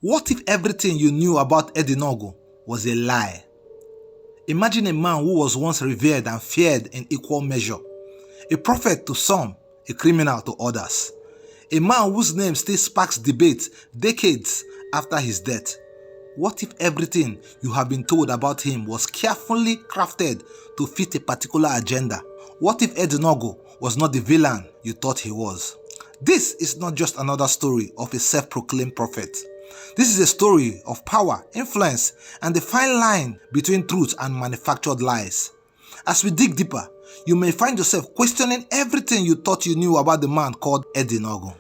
What if everything you knew about Eddy Nawgu was a lie? Imagine a man who was once revered and feared in equal measure. A prophet to some, a criminal to others. A man whose name still sparks debate decades after his death. What if everything you have been told about him was carefully crafted to fit a particular agenda? What if Eddy Nawgu was not the villain you thought he was? This is not just another story of a self-proclaimed prophet. This is a story of power, influence, and the fine line between truth and manufactured lies. As we dig deeper, you may find yourself questioning everything you thought you knew about the man called Eddy Nawgu.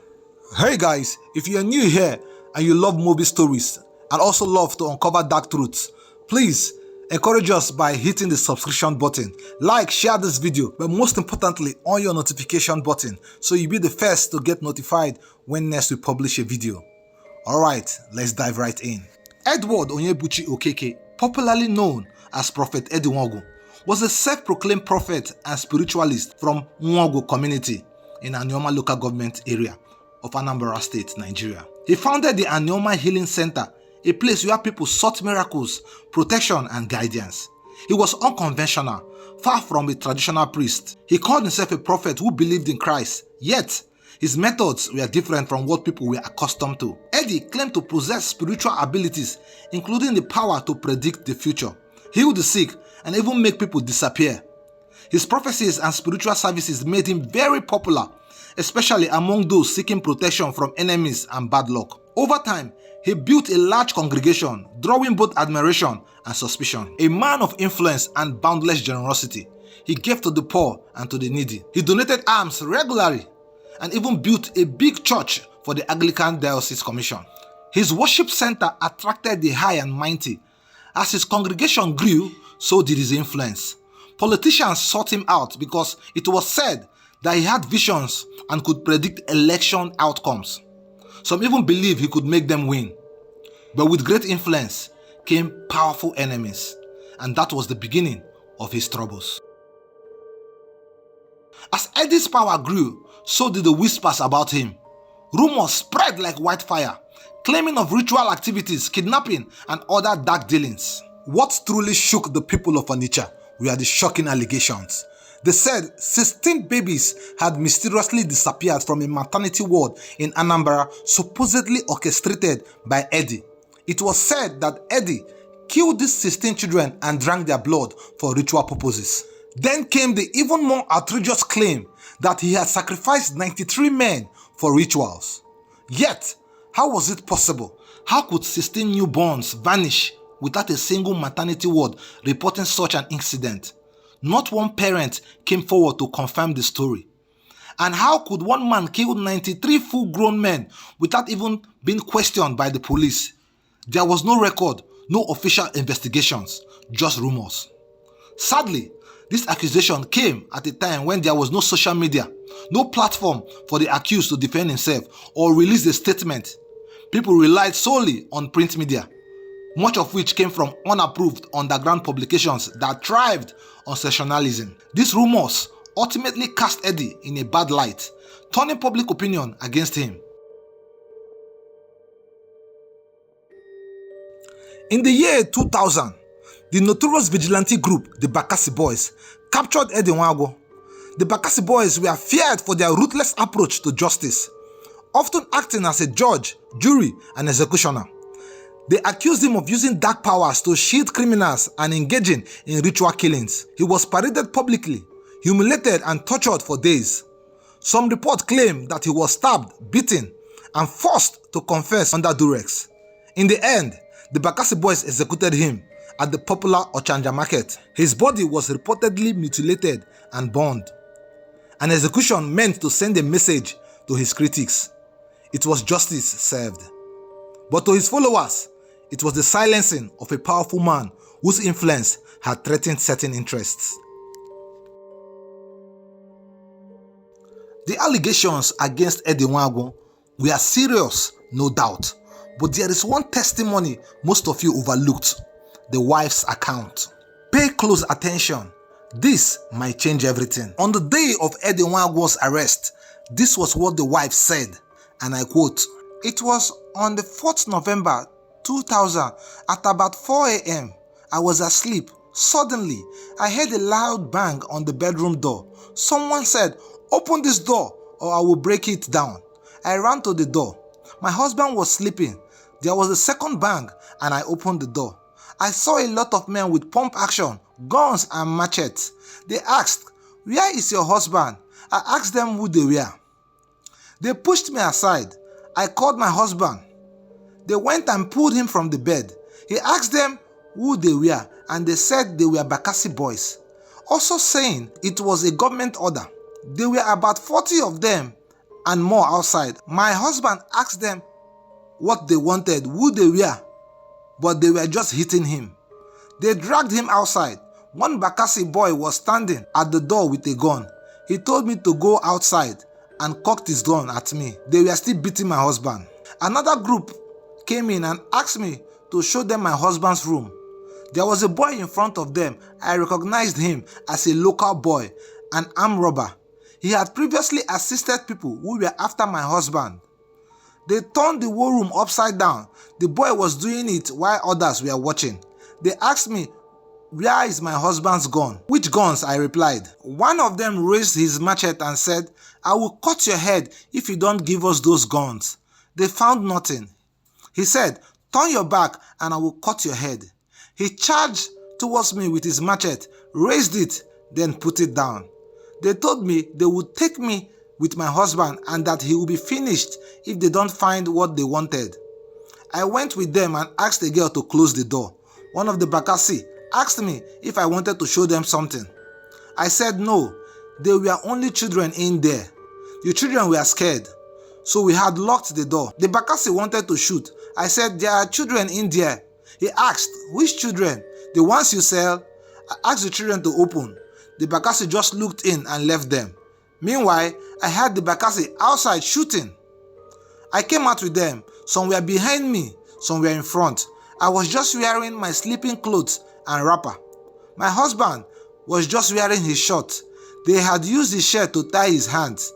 Hey guys, if you are new here and you love movie stories and also love to uncover dark truths, please encourage us by hitting the subscription button, like, share this video, but most importantly on your notification button so you'll be the first to get notified when next we publish a video. Alright, let's dive right in. Edward Onyebuchi Okeke, popularly known as Prophet Eddy Nawgu, was a self-proclaimed prophet and spiritualist from Nwagwu community in Anioma local government area of Anambra State, Nigeria. He founded the Anioma Healing Center, a place where people sought miracles, protection, and guidance. He was unconventional, far from a traditional priest. He called himself a prophet who believed in Christ, yet his methods were different from what people were accustomed to. Eddy claimed to possess spiritual abilities, including the power to predict the future, heal the sick, and even make people disappear. His prophecies and spiritual services made him very popular, especially among those seeking protection from enemies and bad luck. Over time, he built a large congregation, drawing both admiration and suspicion. A man of influence and boundless generosity, he gave to the poor and to the needy. He donated alms regularly and even built a big church for the Anglican Diocese Commission. His worship center attracted the high and mighty. As his congregation grew, so did his influence. Politicians sought him out because it was said that he had visions and could predict election outcomes. Some even believed he could make them win. But with great influence came powerful enemies, and that was the beginning of his troubles. As Eddy's power grew, so did the whispers about him. Rumors spread like wildfire, claiming of ritual activities, kidnapping, and other dark dealings. What truly shook the people of Onitsha were the shocking allegations. They said 16 babies had mysteriously disappeared from a maternity ward in Anambra, supposedly orchestrated by Eddy. It was said that Eddy killed these 16 children and drank their blood for ritual purposes. Then came the even more outrageous claim that he had sacrificed 93 men for rituals. Yet, how was it possible? How could 16 newborns vanish without a single maternity ward reporting such an incident? Not one parent came forward to confirm the story. And how could one man kill 93 full-grown men without even being questioned by the police? There was no record, no official investigations, just rumors. Sadly, this accusation came at a time when there was no social media, no platform for the accused to defend himself or release a statement. People relied solely on print media, much of which came from unapproved underground publications that thrived on sensationalism. These rumors ultimately cast Eddy in a bad light, turning public opinion against him. In the year 2000, the notorious vigilante group, the Bakassi Boys, captured Eddy Nawgu. The Bakassi Boys were feared for their ruthless approach to justice, often acting as a judge, jury, and executioner. They accused him of using dark powers to shield criminals and engaging in ritual killings. He was paraded publicly, humiliated, and tortured for days. Some reports claim that he was stabbed, beaten, and forced to confess under duress. In the end, the Bakassi Boys executed him at the popular Ochanja market. His body was reportedly mutilated and burned. An execution meant to send a message to his critics. It was justice served. But to his followers, it was the silencing of a powerful man whose influence had threatened certain interests. The allegations against Eddy Nawgu were serious, no doubt, but there is one testimony most of you overlooked: the wife's account. Pay close attention. This might change everything. On the day of Eddy Nawgu's arrest, this was what the wife said, and I quote, "It was on the 4th November 2000 at about 4 a.m. I was asleep. Suddenly, I heard a loud bang on the bedroom door. Someone said, "Open this door or I will break it down." I ran to the door. My husband was sleeping. There was a second bang and I opened the door. I saw a lot of men with pump action, guns and machetes. They asked, "Where is your husband?" I asked them who they were. They pushed me aside. I called my husband. They went and pulled him from the bed. He asked them who they were and they said they were Bakassi Boys, also saying it was a government order. There were about 40 of them and more outside. My husband asked them what they wanted, who they were, but they were just hitting him. They dragged him outside. One Bakassi boy was standing at the door with a gun. He told me to go outside and cocked his gun at me. They were still beating my husband. Another group came in and asked me to show them my husband's room. There was a boy in front of them. I recognized him as a local boy, an armed robber. He had previously assisted people who were after my husband. They turned the whole room upside down. The boy was doing it while others were watching. They asked me, "Where is my husband's gun?" "Which guns?" I replied. One of them raised his machete and said, "I will cut your head if you don't give us those guns." They found nothing. He said, "Turn your back and I will cut your head." He charged towards me with his machete, raised it, then put it down. They told me they would take me with my husband and that he will be finished if they don't find what they wanted. I went with them and asked the girl to close the door. One of the Bakassi asked me if I wanted to show them something. I said no, there were only children in there. The children were scared, so we had locked the door. The Bakassi wanted to shoot. I said, "There are children in there." He asked, "Which children?" "The ones you sell." I asked the children to open. The Bakassi just looked in and left them. Meanwhile, I heard the Bakassi outside shooting. I came out with them. Some were behind me, some were in front. I was just wearing my sleeping clothes and wrapper. My husband was just wearing his shorts. They had used his shirt to tie his hands.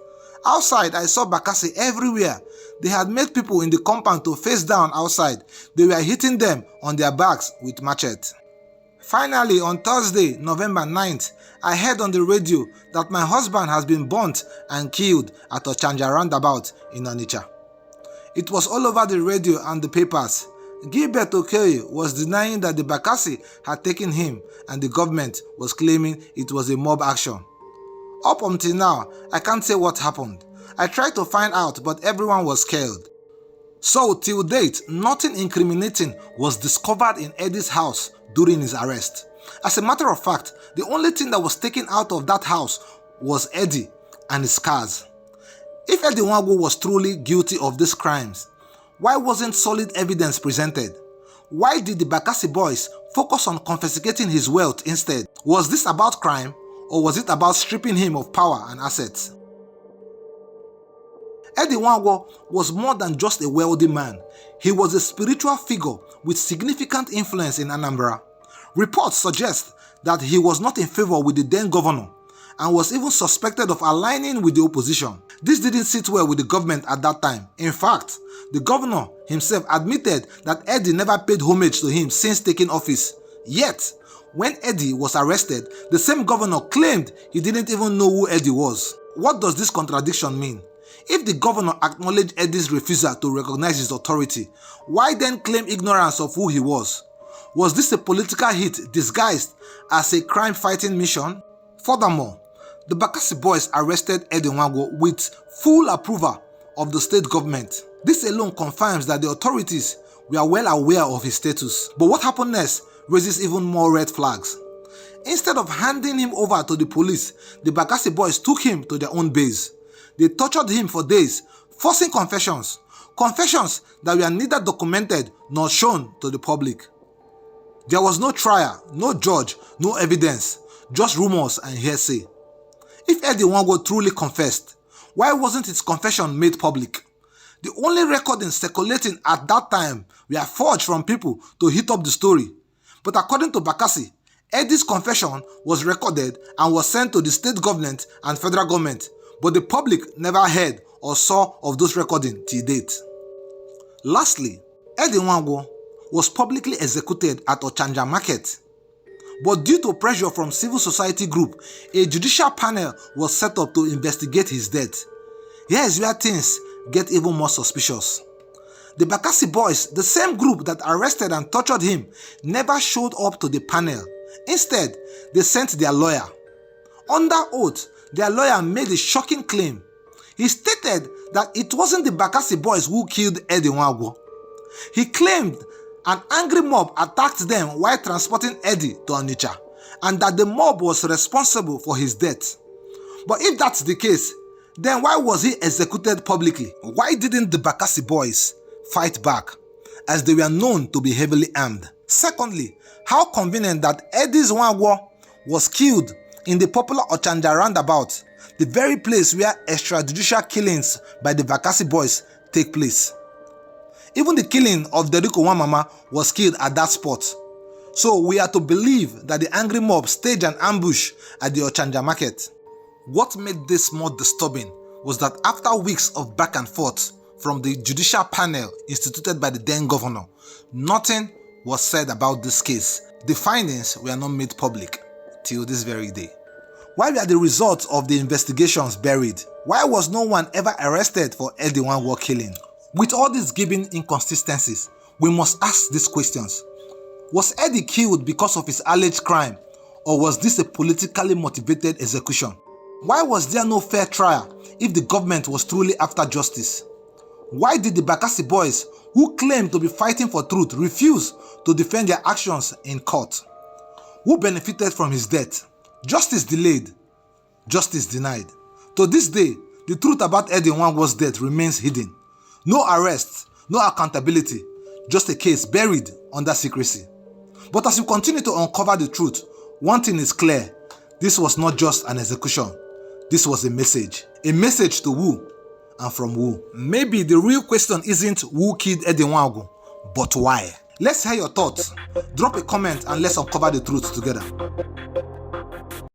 Outside, I saw Bakassi everywhere. They had made people in the compound to face down outside. They were hitting them on their backs with machetes. Finally, on Thursday, November 9th, I heard on the radio that my husband has been burnt and killed at Ochanja roundabout in Onitsha. It was all over the radio and the papers. Gilbert Okoye was denying that the Bakassi had taken him and the government was claiming it was a mob action. Up until now, I can't say what happened. I tried to find out, but everyone was scared. So till date, nothing incriminating was discovered in Eddy's house during his arrest. As a matter of fact, the only thing that was taken out of that house was Eddy and his cars. If Eddy Nawgu was truly guilty of these crimes, why wasn't solid evidence presented? Why did the Bakassi Boys focus on confiscating his wealth instead? Was this about crime or was it about stripping him of power and assets? Eddy Nawgu was more than just a wealthy man. He was a spiritual figure with significant influence in Anambra. Reports suggest that he was not in favor with the then governor and was even suspected of aligning with the opposition. This didn't sit well with the government at that time. In fact, the governor himself admitted that Eddy never paid homage to him since taking office. Yet, when Eddy was arrested, the same governor claimed he didn't even know who Eddy was. What does this contradiction mean? If the governor acknowledged Eddy's refusal to recognize his authority, why then claim ignorance of who he was? Was this a political hit disguised as a crime-fighting mission? Furthermore, the Bakassi Boys arrested Eddy Nawgu with full approval of the state government. This alone confirms that the authorities were well aware of his status. But what happened next raises even more red flags. Instead of handing him over to the police, the Bakassi Boys took him to their own base. They tortured him for days, forcing confessions that were neither documented nor shown to the public. There was no trial, no judge, no evidence, just rumors and hearsay. If Eddy Nawgu truly confessed, why wasn't his confession made public? The only recordings circulating at that time were forged from people to hit up the story. But according to Bakassi, Eddy's confession was recorded and was sent to the state government and federal government, but the public never heard or saw of those recordings till date. Lastly, Eddy Nawgu was publicly executed at Ochanja Market. But due to pressure from civil society group, a judicial panel was set up to investigate his death. Here is where things get even more suspicious. The Bakassi Boys, the same group that arrested and tortured him, never showed up to the panel. Instead, they sent their lawyer. Under oath, their lawyer made a shocking claim. He stated that it wasn't the Bakassi Boys who killed Eddy Nawgu. He claimed an angry mob attacked them while transporting Eddy to Onitsha, and that the mob was responsible for his death. But if that's the case, then why was he executed publicly? Why didn't the Bakassi Boys fight back, as they were known to be heavily armed? Secondly, how convenient that Eddy Nawgu was killed in the popular Ochanja roundabout, the very place where extrajudicial killings by the Bakassi Boys take place. Even the killing of Deriko Wamama was killed at that spot. So we are to believe that the angry mob staged an ambush at the Ochanja Market. What made this more disturbing was that after weeks of back and forth from the judicial panel instituted by the then governor, nothing was said about this case. The findings were not made public till this very day. Why were the results of the investigations buried? Why was no one ever arrested for Eddy Nawgu killing? With all these given inconsistencies, we must ask these questions. Was Eddy killed because of his alleged crime, or was this a politically motivated execution? Why was there no fair trial if the government was truly after justice? Why did the Bakassi Boys, who claimed to be fighting for truth, refuse to defend their actions in court? Who benefited from his death? Justice delayed, justice denied. To this day, the truth about Eddy Nawgu's death remains hidden. No arrests, no accountability, just a case buried under secrecy. But as we continue to uncover the truth, one thing is clear: this was not just an execution, this was a message. A message to who and from who? Maybe the real question isn't who killed Eddy Nawgu, but why? Let's hear your thoughts. Drop a comment and let's uncover the truth together.